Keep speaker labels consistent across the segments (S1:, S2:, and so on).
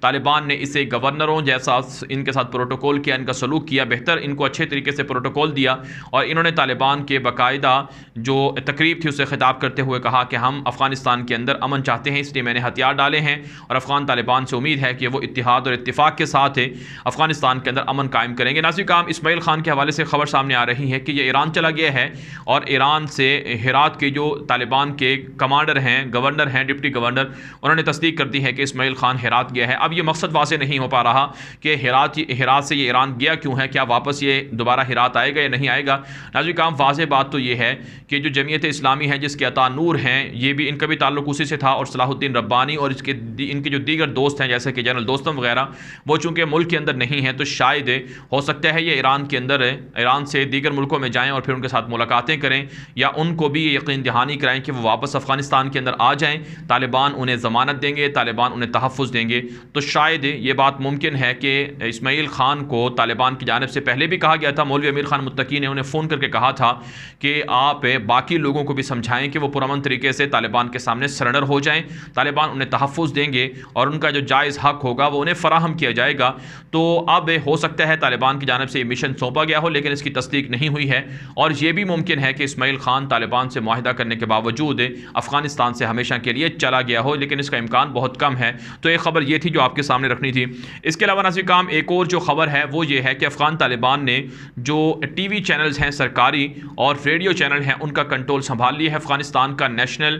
S1: طالبان نے اسے گورنروں جیسا ان کے ساتھ پروٹوکول کیا، ان کا سلوک کیا، بہتر ان کو اچھے طریقے سے پروٹوکول دیا، اور انہوں نے طالبان کے باقاعدہ جو تقریب تھی اسے خطاب کرتے ہوئے کہا کہ ہم افغانستان کے اندر امن چاہتے ہیں، اس لیے میں نے ہتھیار ڈالے ہیں، اور افغان طالبان سے امید ہے کہ وہ اتحاد اور اتفاق کے ساتھ افغانستان کے اندر امن قائم کریں گے۔ ناظرین کرام، اسماعیل خان کے حوالے سے خبر سامنے آ رہی ہے کہ یہ ایران چلا گیا ہے، اور ایران سے ہرات کے جو طالبان کے کمانڈر ہیں، گورنر ہیں، ڈپٹی گورنر، انہوں نے تصدیق کر دی ہے کہ اسماعیل خان ہرات گیا ہے۔ اب یہ مقصد واضح نہیں ہو پا رہا کہ ہرات سے یہ ایران گیا کیوں ہے، کیا واپس یہ دوبارہ ہرات آئے گا یا نہیں آئے گا۔ ناظرین کرام، واضح بات تو یہ ہے کہ جو جمعیت اسلامی ہے جس کے عطا نور ہیں، یہ بھی ان کا بھی تعلق اسی سے تھا، اور صلاح الدین ربانی اور ان کے جو دیگر دوست ہیں جیسے کہ جنرل دوستم وغیرہ، وہ چونکہ ملک کے اندر نہیں ہیں تو شاید ہو سکتا ہے یہ ایران کے اندر ایران سے دیگر ملکوں میں جائیں اور پھر ان کے ساتھ ملاقاتیں کریں، یا ان کو بھی یہ یقین دہانی کرائیں کہ وہ واپس افغانستان کے اندر آ جائیں، طالبان انہیں ضمانت دیں گے، طالبان انہیں تحفظ دیں گے۔ تو شاید یہ بات ممکن ہے کہ اسماعیل خان کو طالبان کی جانب سے پہلے بھی کہا گیا تھا، مولوی امیر خان متقی نے انہیں فون کر کے کہا تھا کہ آپ باقی لوگوں کو بھی سمجھائیں کہ وہ پرامن طریقے سے طالبان کے سامنے سرنڈر ہو جائیں، طالبان انہیں تحفظ دیں گے اور ان کا جو جائز حق ہوگا وہ انہیں فراہم کیا جائے گا۔ تو اب ہو سکتا ہے طالبان کی جانب سے یہ مشن سونپا گیا ہو، لیکن اس کی تصدیق نہیں ہوئی ہے، اور یہ بھی ممکن ہے کہ اسماعیل خان طالبان سے معاہدہ کرنے کے باوجود افغانستان سے ہمیشہ کے لیے چلا گیا ہو، لیکن اس کا امکان بہت کم ہے۔ تو ایک خبر یہ تھی جو آپ کے سامنے رکھنی تھی۔ اس کے علاوہ ناظرین کرام، ایک اور جو خبر ہے وہ یہ ہے کہ افغان طالبان نے جو ٹی وی چینلز ہیں سرکاری اور ریڈیو چینل ہیں ان کا کنٹرول سنبھال لیا ہے۔ افغانستان کا نیشنل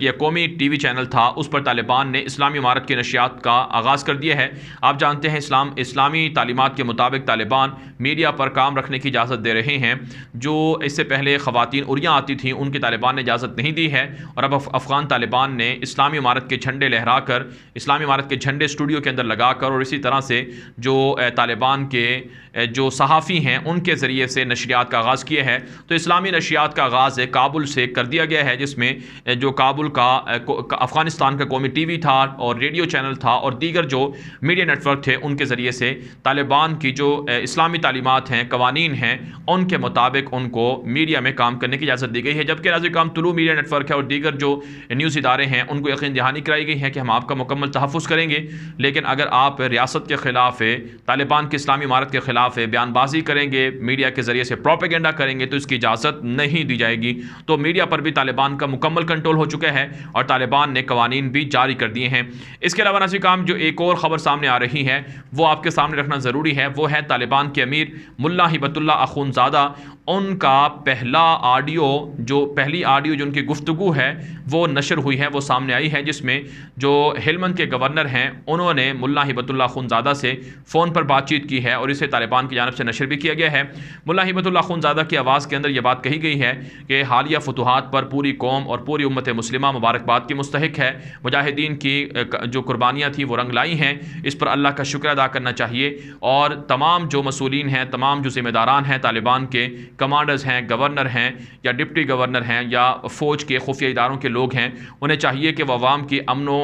S1: یا قومی ٹی وی چینل تھا، اس پر طالبان نے اسلامی امارت کی نشریات کا آغاز کر دیا ہے۔ آپ جانتے ہیں اسلامی تعلیمات کے مطابق طالبان میڈیا پر کام رکھنے کی اجازت دے رہے ہیں۔ جو اس سے پہلے خواتین عریاں آتی تھیں ان کی طالبان نے اجازت نہیں دی ہے، اور اب افغان طالبان نے اسلامی امارت کے جھنڈے لہرا کر، اسلامی امارت کے جھنڈے اسٹوڈیو کے اندر لگا کر، اور اسی طرح سے جو طالبان کے جو صحافی ہیں ان کے ذریعے سے نشریات کا آغاز کیا ہے۔ تو اسلامی نشریات کا آغاز کابل سے کر دیا گیا ہے، جس میں جو کابل کا افغانستان کا قومی ٹی وی تھا اور ریڈیو چینل تھا اور دیگر جو میڈیا نیٹ ورک تھے ان کے ذریعے سے طالبان کی جو اسلامی تعلیمات ہیں، قوانین ہیں، ان کے مطابق ان کو میڈیا میں کام کرنے کی اجازت دی گئی ہے۔ جبکہ ناظرین کرام، طلوع میڈیا نیٹ ورک ہے اور دیگر جو نیوز ادارے ہیں ان کو یقین دہانی کرائی گئی ہے کہ ہم آپ کا مکمل تحفظ کریں گے، لیکن اگر آپ ریاست کے خلاف، طالبان کی اسلامی امارت کے خلاف بیان بازی کریں گے، میڈیا کے ذریعے سے پروپیگنڈا کریں گے، تو اس کی اجازت نہیں دی جائے گی۔ تو میڈیا پر بھی طالبان کا مکمل کنٹرول ہو چکا ہے اور طالبان نے قوانین بھی جاری کر دیے ہیں۔ اس کے علاوہ ناظرین کرام، جو ایک اور خبر سامنے آ رہی ہے وہ آپ کے سامنے رکھنا ضروری ہے، وہ ہے طالبان کے امیر ملا ہبت اللہ اخونزادہ۔ ان کا پہلی آڈیو جو ان کی گفتگو ہے وہ نشر ہوئی ہے، وہ سامنے آئی ہے، جس میں جو ہلمند کے گورنر ہیں انہوں نے ملا ہبت اللہ اخونزادہ سے فون پر بات چیت کی ہے، اور اسے طالبان کی جانب سے نشر بھی کیا گیا ہے۔ ملا ہبت اللہ اخونزادہ کی آواز کے اندر یہ بات کہی گئی ہے کہ حالیہ فتوحات پر پوری قوم اور پوری امت مسلمہ مبارکباد کی مستحق ہے، مجاہدین کی جو قربانیاں تھیں وہ رنگ لائی ہیں، اس پر اللہ کا شکر ادا کرنا چاہیے، اور تمام جو مسئولین ہیں، تمام جو ذمہ داران ہیں، طالبان کے کمانڈرز ہیں، گورنر ہیں یا ڈپٹی گورنر ہیں یا فوج کے خفیہ اداروں کے لوگ ہیں، انہیں چاہیے کہ وہ عوام کی امن و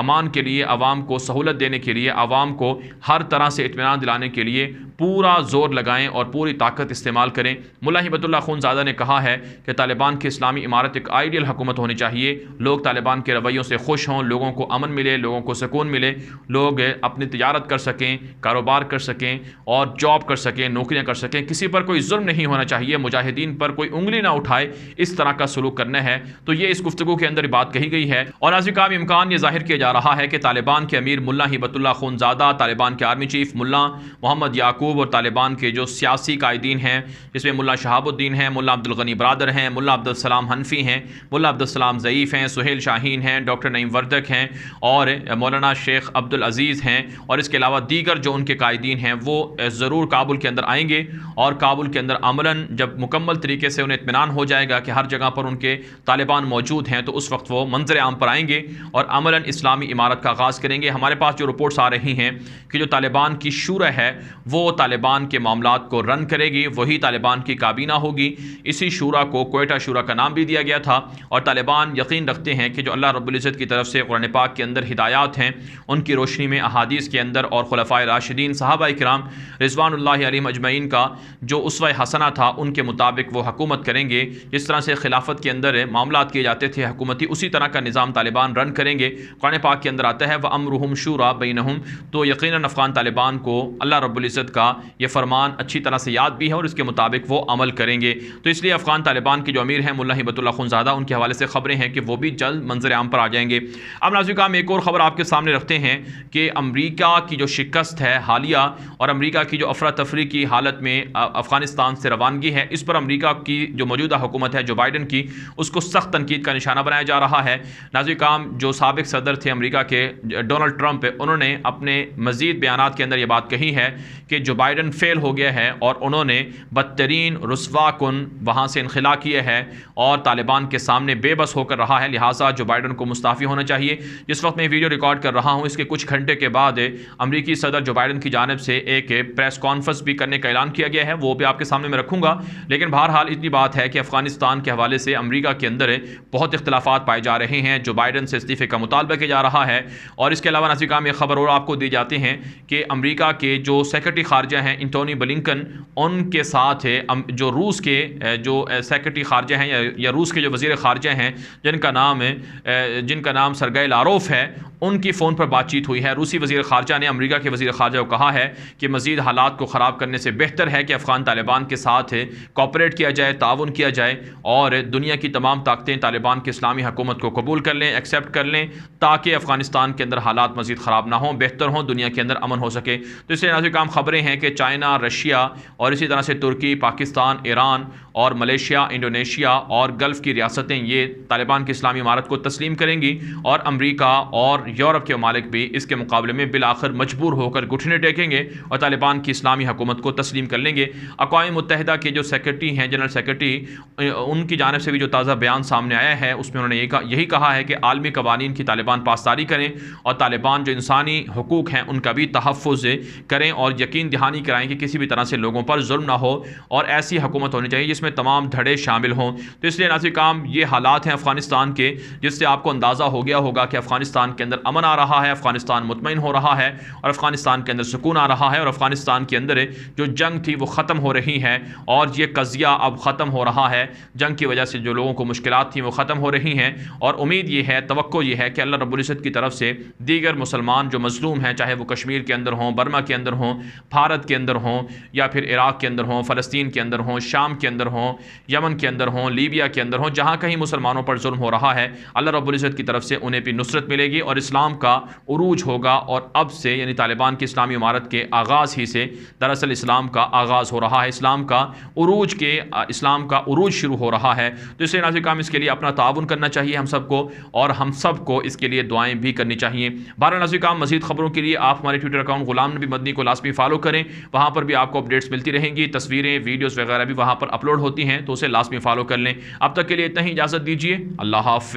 S1: امان کے لیے، عوام کو سہولت دینے کے لیے، عوام کو ہر طرح سے اطمینان دلانے کے لیے پورا زور لگائیں اور پوری طاقت استعمال کریں۔ ملا ہبت اللہ اخونزادہ نے کہا ہے کہ طالبان کی اسلامی امارت ایک آئیڈیل حکومت ہونی چاہیے، لوگ طالبان کے رویوں سے خوش ہوں، لوگوں کو امن ملے، لوگوں کو سکون ملے، لوگ اپنی تجارت کر سکیں، کاروبار کر سکیں اور جاب کر سکیں، نوکریاں کر سکیں، کسی پر کوئی ظلم نہیں ہونا چاہیے، مجاہدین پر کوئی انگلی نہ اٹھائے، اس طرح کا سلوک کرنا ہے۔ تو یہ اس گفتگو کے اندر بات کہی گئی ہے، اور ناظرین کرام، امکان یہ ظاہر کیا جا رہا ہے کہ طالبان کے امیر ملا ہبت اللہ اخونزادہ، طالبان کے آرمی چیف ملا محمد یعقوب اور طالبان کے جو سیاسی قائدین ہیں، جس میں ملا شہاب الدین ہیں، ملا عبدالغنی برادر ہیں، ملا عبدالسلام حنفی ہیں، ملا عبدالسلام ضعیف ہیں، سہیل شاہین ہیں، ڈاکٹر نعیم وردک ہیں اور مولانا شیخ عبدالعزیز ہیں، اور اس کے علاوہ دیگر جو ان کے قائدین ہیں وہ ضرور کابل کے اندر آئیں گے، اور کابل کے اندر عملاً جب مکمل طریقے سے انہیں اطمینان ہو جائے گا کہ ہر جگہ پر ان کے طالبان موجود ہیں، تو اس وقت وہ منظر عام پر آئیں گے اور عملاً اسلامی امارت کا آغاز کریں گے۔ ہمارے پاس جو رپورٹس آ رہی ہیں کہ جو طالبان کی شورا ہے وہ طالبان کے معاملات کو رن کرے گی، وہی طالبان کی کابینہ ہوگی۔ اسی شورا کو کوئٹہ شورا کا نام بھی دیا گیا تھا، اور طالبان یقین رکھتے ہیں کہ جو اللہ رب العزت کی طرف سے قرآن پاک کے اندر ہدایات ہیں ان کی روشنی میں، احادیث کے اندر اور خلفائے راشدین صحابہ کرام رضوان اللہ علیہم اجمعین کا جو اسوہ حسنہ تھا ان کے مطابق وہ حکومت کریں گے۔ جس طرح سے خلافت کے اندر معاملات کیے جاتے تھے حکومتی، اسی طرح کا نظام نظام طالبان رن کریں گے، قرآن پاک کے اندر آتا ہے وَأَمْرُهُمْ شُورَىٰ بَيْنَهُمْ، تو یقیناً افغان طالبان کو اللہ رب العزت کا یہ فرمان اچھی طرح سے یاد بھی ہے اور اس کے مطابق وہ عمل کریں گے۔ تو اس لیے افغان طالبان کے جو امیر ہیں ملا ہبت اللہ خونزادہ، ان کے حوالے سے خبریں ہیں کہ وہ بھی جلد منظر عام پر آ جائیں گے۔ اب ناظرین ہم ایک اور خبر آپ کے سامنے رکھتے ہیں کہ امریکہ کی جو شکست ہے حالیہ اور امریکہ کی جو افراتفری کی حالت میں افغانستان سے روانگی ہے، اس پر امریکہ کی جو موجودہ حکومت ہے جو بائیڈن کی، اس کو سخت تنقید کا نشانہ بنایا جا رہا ہے۔ ناظرین جو سابق صدر تھے امریکہ کے ڈونلڈ ٹرمپ، انہوں نے اپنے مزید بیانات کے اندر یہ بات کہی ہے کہ جو بائیڈن فیل ہو گیا ہے اور انہوں نے بدترین رسوا کن وہاں سے انخلا کیے ہے اور طالبان کے سامنے بے بس ہو کر رہا ہے، لہٰذا جو بائیڈن کو مستعفی ہونا چاہیے۔ جس وقت میں ویڈیو ریکارڈ کر رہا ہوں اس کے کچھ گھنٹے کے بعد امریکی صدر جو بائیڈن کی جانب سے ایک پریس کانفرنس بھی کرنے کا اعلان کیا گیا ہے، وہ بھی آپ کے سامنے میں رکھوں گا۔ لیکن بہرحال اتنی بات ہے کہ افغانستان کے حوالے سے امریکہ کے اندر بہت اختلافات پائے جا رہے ہیں، جو بائیڈن سے استعفے کا مطالبہ کیا جا رہا ہے۔ اور اس کے علاوہ ناظرین ایک خبر اور آپ کو دی جاتے ہیں کہ امریکہ کے جو سیکرٹری خارجہ ہیں انٹونی بلنکن، ان کے ساتھ جو روس کے جو سیکرٹری خارجہ ہیں یا روس کے جو وزیر خارجہ ہیں جن کا نام سرگئی لاروف ہے، ان کی فون پر بات چیت ہوئی ہے۔ روسی وزیر خارجہ نے امریکہ کے وزیر خارجہ کو کہا ہے کہ مزید حالات کو خراب کرنے سے بہتر ہے کہ افغان طالبان کے ساتھ کوآپریٹ کیا جائے، تعاون کیا جائے اور دنیا کی تمام طاقتیں طالبان کی اسلامی حکومت کو قبول کر لیں، ایکسیپٹ کر لیں، تاکہ افغانستان کے اندر حالات مزید خراب نہ ہوں، بہتر ہوں، دنیا کے اندر امن ہو سکے۔ تو اس سے ناظرین خبریں ہیں کہ چائنا، رشیا اور اسی طرح سے ترکی، پاکستان، ایران اور ملیشیا، انڈونیشیا اور گلف کی ریاستیں یہ طالبان کی اسلامی امارت کو تسلیم کریں گی اور امریکہ اور یورپ کے ممالک بھی اس کے مقابلے میں بالآخر مجبور ہو کر گھٹنے ٹیکیں گے اور طالبان کی اسلامی حکومت کو تسلیم کر لیں گے۔ اقوام متحدہ کے جو سیکرٹری ہیں، جنرل سیکرٹری، ان کی جانب سے بھی جو تازہ بیان سامنے آیا ہے اس میں انہوں نے یہی کہا ہے کہ عالمی قوانین کی طالبان پاسداری کریں اور طالبان جو انسانی حقوق ہیں ان کا بھی تحفظ کریں اور یقین دہانی کرائیں کہ کسی بھی طرح سے لوگوں پر ظلم نہ ہو اور ایسی حکومت ہونی چاہیے جس میں تمام دھڑے شامل ہوں۔ تو اس لیے ناظرین یہ حالات ہیں افغانستان کے، جس سے آپ کو اندازہ ہو گیا ہوگا کہ افغانستان کے اندر امن آ رہا ہے، افغانستان مطمئن ہو رہا ہے اور افغانستان کے اندر سکون آ رہا ہے اور افغانستان کے اندر جو جنگ تھی وہ ختم ہو رہی ہے اور یہ قضیہ اب ختم ہو رہا ہے۔ جنگ کی وجہ سے جو لوگوں کو مشکلات تھیں وہ ختم ہو رہی ہیں اور امید یہ ہے، توقع یہ ہے کہ اللہ رب العزت کی طرف سے دیگر مسلمان جو مظلوم ہیں، چاہے وہ کشمیر کے اندر ہوں، برما کے اندر ہوں، بھارت کے اندر ہوں یا پھر عراق کے اندر ہوں، فلسطین کے اندر ہوں، شام کے اندر ہوں، یمن کے اندر ہوں، لیبیا کے اندر ہوں، جہاں کہیں مسلمانوں پر ظلم ہو رہا ہے، اللہ رب العزت کی طرف سے انہیں بھی نصرت ملے گی اور اسلام کا عروج ہوگا۔ اور اب سے یعنی طالبان کی اسلامی امارت کے آغاز ہی سے دراصل اسلام کا آغاز ہو رہا ہے، اسلام کا عروج شروع ہو رہا ہے۔ تو اس لیے ناظرین اس کے لیے اپنا تعاون کرنا چاہیے ہم سب کو اور ہم سب کو اس کے لیے دعائیں بھی کرنی چاہیے۔ بہرحال ناظرین مزید خبروں کے لیے آپ ہمارے ٹویٹر اکاؤنٹ غلام نبی مدنی کو لازمی فالو کریں، وہاں پر بھی آپ کو اپڈیٹس ملتی رہیں گی، تصویریں، ویڈیوز وغیرہ بھی وہاں پر اپلوڈ ہوتی ہیں، تو اسے لازمی فالو کر لیں۔ اب تک کے لیے اتنا ہی، اجازت دیجیے، اللہ حافظ۔